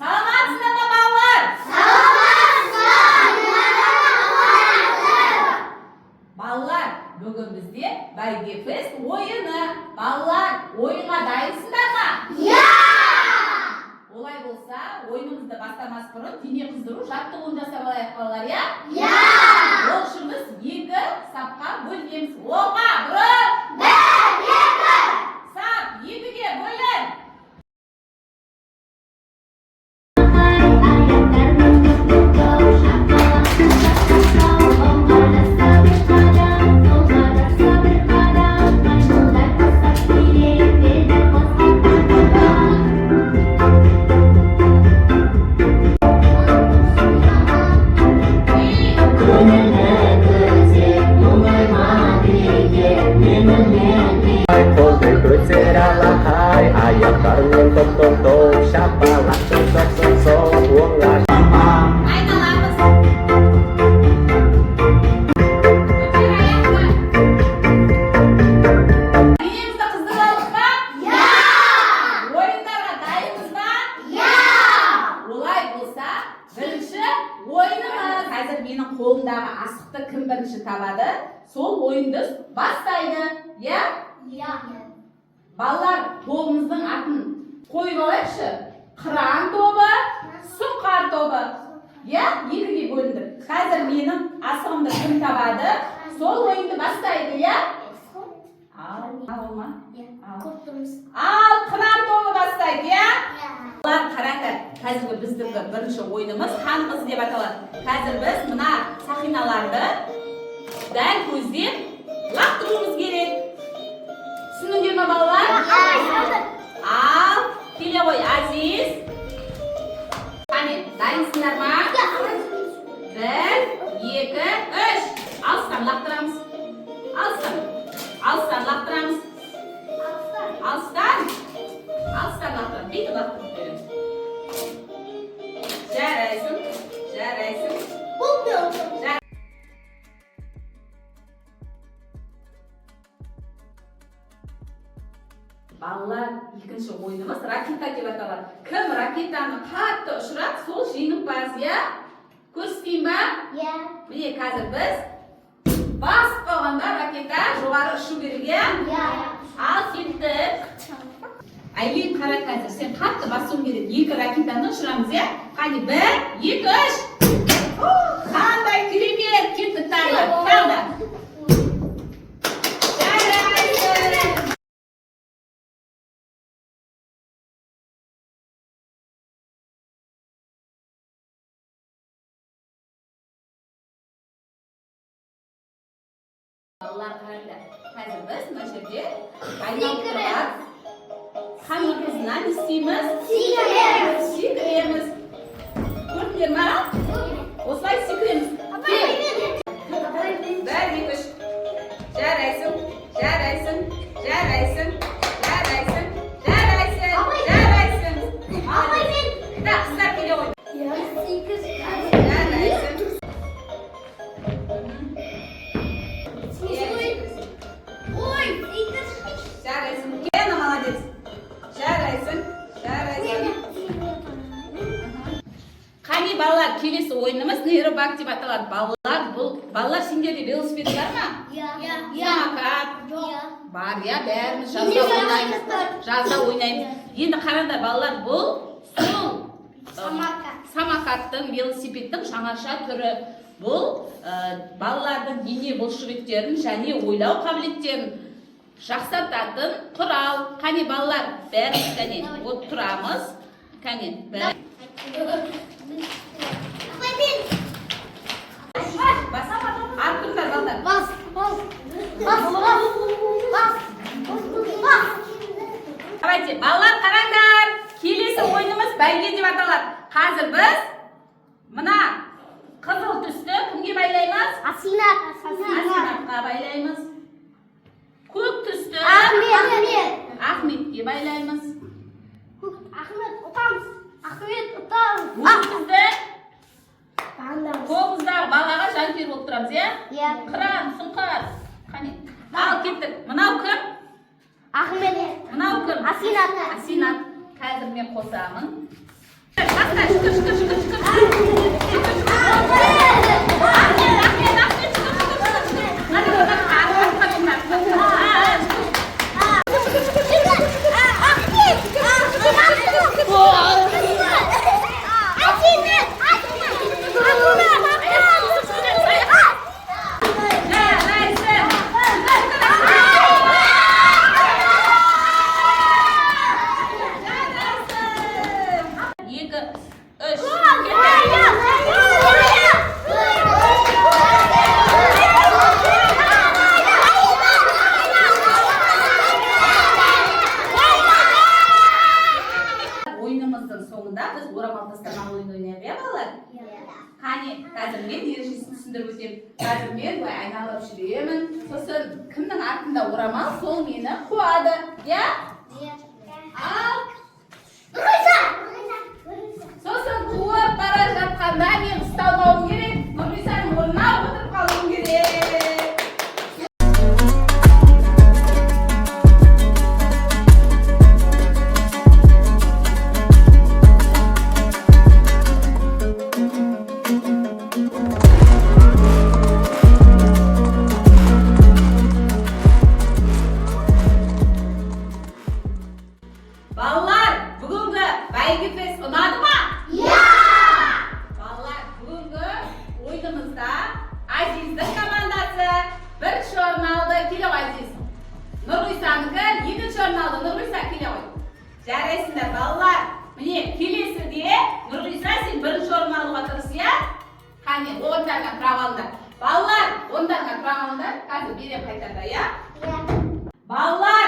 Саламатсыздар ма балалар? Балалар, бүгін бізде бәйге фест ойыны. Балалар, ойынға дайынсыздар ма? Олай болса, ойынымызды бастамас бұрын дене қыздыру жаттығуын жасап алайық балалар, я? Ол үшін біз 2 сапқа бөлеміз. Оға, бұрын! 1, 2! Сап, 2-ге бөлін! Ayaklarının top şapalat sok uanglar Айналамыз. Денемізді қыздыралық па? Ойындарға дайынбыз ба? Олай болса, бірінші ойынымыз. Қазір менің қолымдағы асықты кім бірінші табады, сол ойынды бастайды. Балалар, тобымыздың атын қойып алайықшы. Қыран тобы, сұңқар тобы. 2-ге бөлінді. Қазір менің асығымды кім табады, сол ойынды бастайды, Ал қыран тобы бастайды, Балалар, қараңдар, қазіргі біздің бірінші ойынымыз хан қыз деп аталады. Қазір біз мына сақиналарды дәл көзден лақтыруымыз керек. Түсіндіңдер ме балалар? Ал, келе ғой, Азиз. Қане, дайынсыңдар ма? 1, 2, 3. Алыстан лақтырамыз. Алыстан лақтырамыз. Алыстан лақтырамыз. Бүйтіп лақтырып береміз. Жарайсың. Балалар, екінші ойынымыз ракета деп аталады. Кім ракетаны қатты ұшырады, сол жеңімпаз, Көрсетейін ба? Міне, қазір біз бас болғанда ракета жоғары ұшу керек, Ал кетті. Айлин, қара қазір, сен қатты басуың керек. 2 ракетаны ұшырамыз, Қане, 1, 2, 3. Қандай керемет, кетті тағы. Балалар, қараңдар. Қазір біз мына жерде айналып тұрған хан қызына не істейміз? Секіреміз. Көрдіңдер ме? Осылай секіреміз. 1, 2, 3. Жарайсың. Қыздар келе ғой. Қане балалар, келесі ойынымыз нейробак деп аталады. Балалар, сендерде велосипед бар ма? Самокат бар, бәріміз жазда ойнаймыз. Енді қараңдар балалар, бұл сол самокаттың, велосипедтің жаңаша түрі. Бұл балалардың дене бұлшықеттерін және ойлау қабілеттерін жақсартатын құрал. Қане балалар, бәріміз тұрамыз. Қане, Артыңдар балдар. Давайте, балалар қараңдар. Келесі ойынымыз бәйге деп аталады. Қазір біз мына қызыл түсті кімге байлаймыз? Асинатқа байлаймыз. Көк түсті Ахметке байлаймыз. Ахмет ұтамыз. Бізді қолымыздағы балаға жанкүйер болып тұрамыз, Қыран, сұңқар. Ал кеттік. Мынау кім? Ахмет. Мынау кім? Асинат. Асинат. Қазір мен қосамын. Tasta, çıkır. Hadi bakalım. Oyunumuzun sonunda biz oramal tasarlama oyunu oynayalım ya balalar. Hani қазір мен ережесін түсіндіріп өтемін. Қазір мен былай айналып жүремін. Сосын кімнің артында орамал, сол мені қуады. Я? Ал. Сосын қуып бара жатқанда мен ұсталмауым керек. Нұрғисаның орнына отырып қалуым керек. Балалар, бүгінгі бәйге фест ұнады ма? Балалар, бүгінгі ойынымызда Азиздің командасы бірінші орын алды. Келе ғой Азиз. Нұрғисанікі екінші орын алды. Нұрғиса келе ғой. Жарайсыңдар балалар. Міне келесіде Нұрғиса сен бірінші орын алуға тырыс, я? Қане, оғындарға тұрап алыңдар. Балалар, оғындарға тұрап алыңдар. Қазір берем қайтарда, я? Балалар.